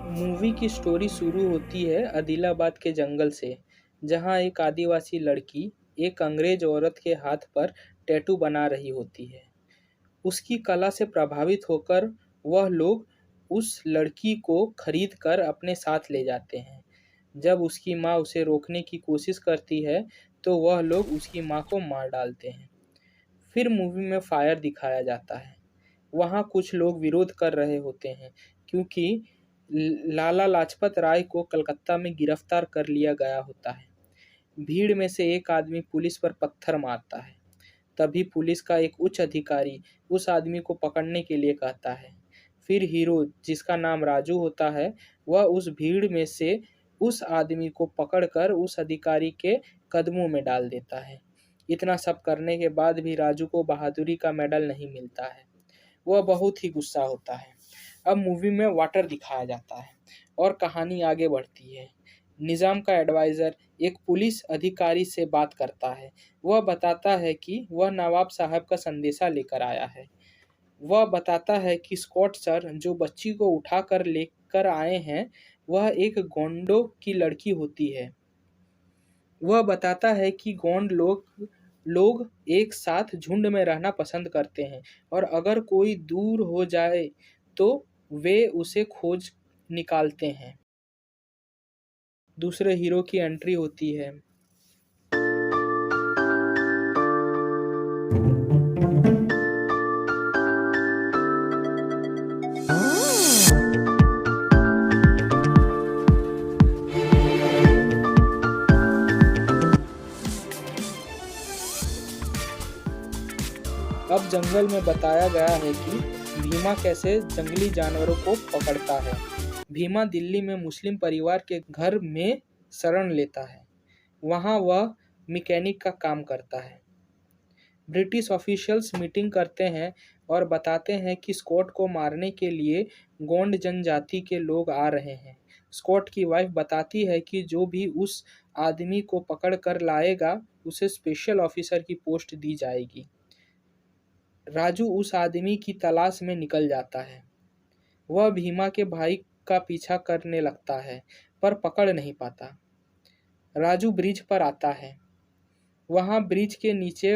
Movie की story शुरू होती है आदिलाबाद के जंगल से, जहां एक आदिवासी लड़की एक अंग्रेज औरत के हाथ पर टैटू बना रही होती है। उसकी कला से प्रभावित होकर वह लोग उस लड़की को खरीद कर अपने साथ ले जाते हैं। जब उसकी माँ उसे रोकने की कोशिश करती है, तो वह लोग उसकी माँ को मार डालते हैं। फिर मूवी में फायर दिखाया जाता है। वहाँ कुछ लोग विरोध कर रहे होते हैं, क्योंकि लाला लाजपत राय को कलकत्ता में गिरफ्तार कर लिया गया होता है। भीड़ में से एक आदमी पुलिस पर पत्थर मारता है। तभी पुलिस का एक उच्च अधिकारी उस आदमी को पकड़ने के लिए कहता है। फिर हीरो, जिसका नाम राजू होता है, वह उस भीड़ में से उस आदमी को पकड़कर उस अधिकारी के कदमों में डाल देता है। इतना सब करने के बाद भी राजू को बहादुरी का मेडल नहीं मिलता है। वह बहुत ही गुस्सा होता है। अब मूवी में वाटर दिखाया जाता है और कहानी आगे बढ़ती है। निज़ाम का एडवाइज़र एक पुलिस अधिकारी से बात करता है। वह बताता है कि वह नवाब साहब का संदेशा लेकर आया है। वह बताता है कि स्कॉट सर जो बच्ची को उठाकर लेकर आए हैं, वह एक गोंडों की लड़की होती है। वह बताता है कि गोंड लोग लोग एक साथ झुंड में रहना पसंद करते हैं और अगर कोई दूर हो जाए तो वे उसे खोज निकालते हैं। दूसरे हीरो की एंट्री होती है। अब जंगल में बताया गया है कि भीमा कैसे जंगली जानवरों को पकड़ता है। भीमा दिल्ली में मुस्लिम परिवार के घर में शरण लेता है। वहाँ वह मैकेनिक का काम करता है। ब्रिटिश ऑफिशियल्स मीटिंग करते हैं और बताते हैं कि स्कॉट को मारने के लिए गोंड जनजाति के लोग आ रहे हैं। स्कॉट की वाइफ बताती है कि जो भी उस आदमी को पकड़ कर लाएगा, उसे स्पेशल ऑफिसर की पोस्ट दी जाएगी। राजू उस आदमी की तलाश में निकल जाता है। वह भीमा के भाई का पीछा करने लगता है, पर पकड़ नहीं पाता। राजू ब्रिज पर आता है। वहाँ ब्रिज के नीचे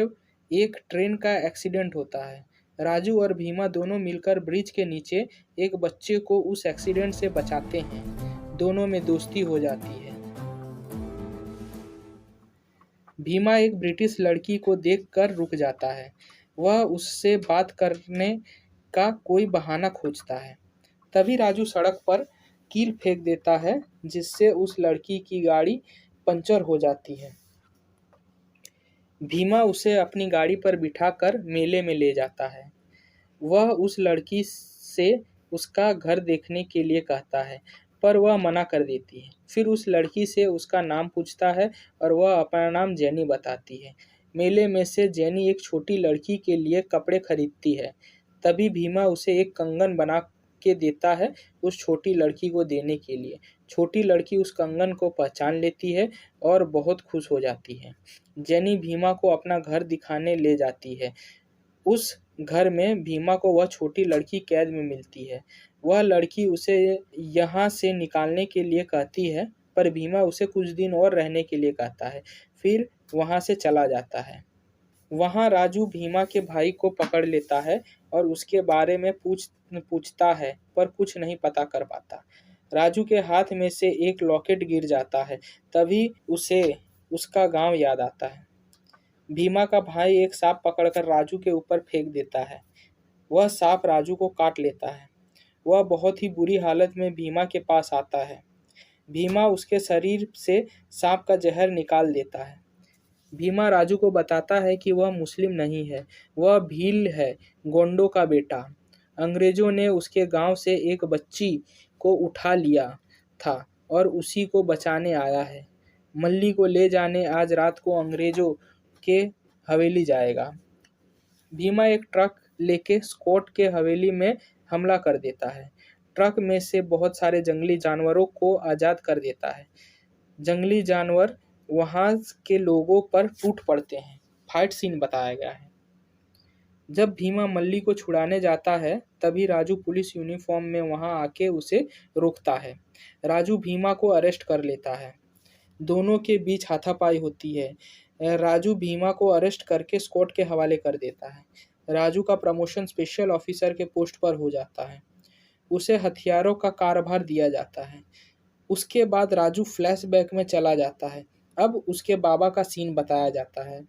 एक ट्रेन का एक्सीडेंट होता है। राजू और भीमा दोनों मिलकर ब्रिज के नीचे एक बच्चे को उस एक्सीडेंट से बचाते हैं। दोनों में दोस्ती हो जाती है। भीमा एक ब्रिटिश लड़की को देखकर रुक जाता है। वह उससे बात करने का कोई बहाना खोजता है। तभी राजू सड़क पर कील फेंक देता है, जिससे उस लड़की की गाड़ी पंचर हो जाती है। भीमा उसे अपनी गाड़ी पर बिठाकर मेले में ले जाता है। वह उस लड़की से उसका घर देखने के लिए कहता है, पर वह मना कर देती है। फिर उस लड़की से उसका नाम पूछता है और वह अपना नाम जेनी बताती है। मेले में से जेनी एक छोटी लड़की के लिए कपड़े खरीदती है। तभी भीमा उसे एक कंगन बना के देता है उस छोटी लड़की को देने के लिए। छोटी लड़की उस कंगन को पहचान लेती है और बहुत खुश हो जाती है। जेनी भीमा को अपना घर दिखाने ले जाती है। उस घर में भीमा को वह छोटी लड़की कैद में मिलती है। वह लड़की उसे यहाँ से निकालने के लिए कहती है, पर भीमा उसे कुछ दिन और रहने के लिए कहता है, फिर वहाँ से चला जाता है। वहाँ राजू भीमा के भाई को पकड़ लेता है और उसके बारे में पूछता है, पर कुछ नहीं पता कर पाता। राजू के हाथ में से एक लॉकेट गिर जाता है। तभी उसे उसका गांव याद आता है। भीमा का भाई एक सांप पकड़कर राजू के ऊपर फेंक देता है। वह सांप राजू को काट लेता है। वह बहुत ही बुरी हालत में भीमा के पास आता है। भीमा उसके शरीर से सांप का जहर निकाल देता है। भीमा राजू को बताता है कि वह मुस्लिम नहीं है, वह भील है, गोंडों का बेटा। अंग्रेजों ने उसके गांव से एक बच्ची को उठा लिया था और उसी को बचाने आया है। मल्ली को ले जाने आज रात को अंग्रेजों के हवेली जाएगा। भीमा एक ट्रक लेके स्कॉट के हवेली में हमला कर देता है। ट्रक में से बहुत सारे जंगली जानवरों को आज़ाद कर देता है। जंगली जानवर वहाँ के लोगों पर टूट पड़ते हैं। फाइट सीन बताया गया है। जब भीमा मल्ली को छुड़ाने जाता है तभी राजू पुलिस यूनिफॉर्म में वहां आके उसे रोकता है। राजू भीमा को अरेस्ट कर लेता है। दोनों के बीच हाथापाई होती है। राजू भीमा को अरेस्ट करके स्कॉट के हवाले कर देता है। राजू का प्रमोशन स्पेशल ऑफिसर के पोस्ट पर हो जाता है। उसे हथियारों का कार्यभार दिया जाता है। उसके बाद राजू फ्लैशबैक में चला जाता है। अब उसके बाबा का सीन बताया जाता है।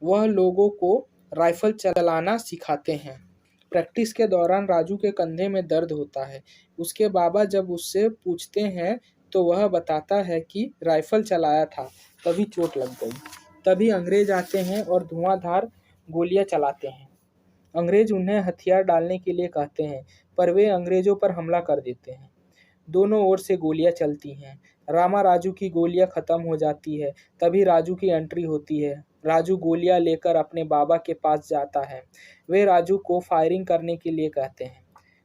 वह लोगों को राइफल चलाना सिखाते हैं। प्रैक्टिस के दौरान राजू के कंधे में दर्द होता है। उसके बाबा जब उससे पूछते हैं तो वह बताता है कि राइफल चलाया था, तभी चोट लग गई। तभी अंग्रेज आते हैं और धुआंधार गोलियां चलाते हैं। अंग्रेज उन्हें हथियार डालने के लिए कहते हैं, पर वे अंग्रेजों पर हमला कर देते हैं। दोनों ओर से गोलियां चलती हैं। रामा राजू की गोलियां खत्म हो जाती है। तभी राजू की एंट्री होती है। राजू गोलियां लेकर अपने बाबा के पास जाता है। वे राजू को फायरिंग करने के लिए कहते हैं।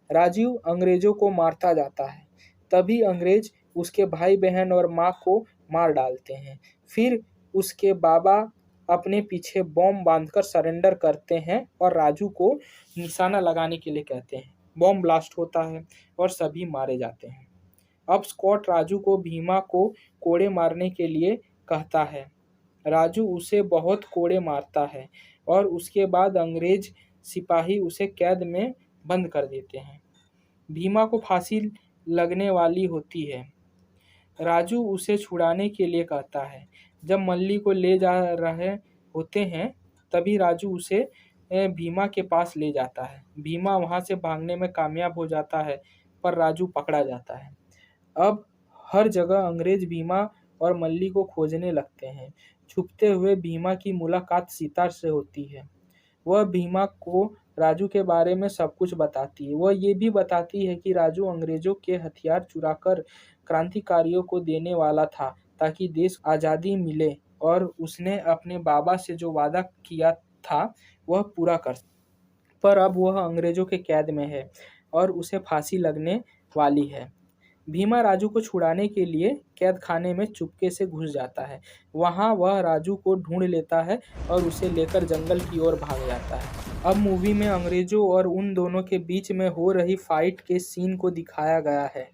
राजू अंग्रेजों को मारता जाता है। तभी अंग्रेज उसके भाई बहन और माँ को मार डालते हैं। फिर उसके बाबा अपने पीछे बॉम्ब बांधकर सरेंडर करते हैं और राजू को निशाना लगाने के लिए कहते हैं। बॉम्ब ब्लास्ट होता है और सभी मारे जाते हैं। अब स्कॉट राजू को भीमा को कोड़े मारने के लिए कहता है। राजू उसे बहुत कोड़े मारता है और उसके बाद अंग्रेज सिपाही उसे कैद में बंद कर देते हैं। भीमा को फांसी लगने वाली होती है। राजू उसे छुड़ाने के लिए कहता है। जब मल्ली को ले जा रहे होते हैं तभी राजू उसे भीमा के पास ले जाता है। भीमा वहां से भागने में कामयाब हो जाता है, पर राजू पकड़ा जाता है। अब हर जगह अंग्रेज भीमा और मल्ली को खोजने लगते हैं। छुपते हुए भीमा की मुलाकात सीता से होती है। वह भीमा को राजू के बारे में सब कुछ बताती है। वह ये भी बताती है कि राजू अंग्रेजों के हथियार चुराकर क्रांतिकारियों को देने वाला था ताकि देश आज़ादी मिले, और उसने अपने बाबा से जो वादा किया था वह पूरा कर। पर अब वह अंग्रेजों के कैद में है और उसे फांसी लगने वाली है। भीमा राजू को छुड़ाने के लिए कैद खाने में चुपके से घुस जाता है। वहां वह राजू को ढूंढ लेता है और उसे लेकर जंगल की ओर भाग जाता है। अब मूवी में अंग्रेजों और उन दोनों के बीच में हो रही फाइट के सीन को दिखाया गया है।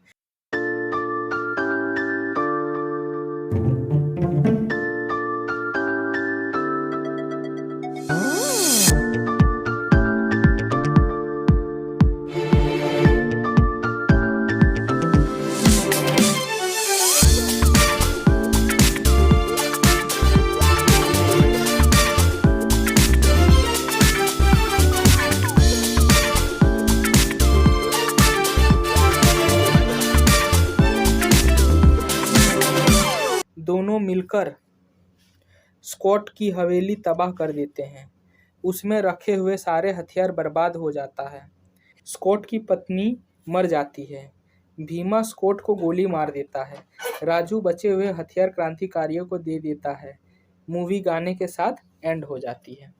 दोनों मिलकर स्कॉट की हवेली तबाह कर देते हैं। उसमें रखे हुए सारे हथियार बर्बाद हो जाता है। स्कॉट की पत्नी मर जाती है। भीमा स्कॉट को गोली मार देता है। राजू बचे हुए हथियार क्रांतिकारियों को दे देता है। मूवी गाने के साथ एंड हो जाती है।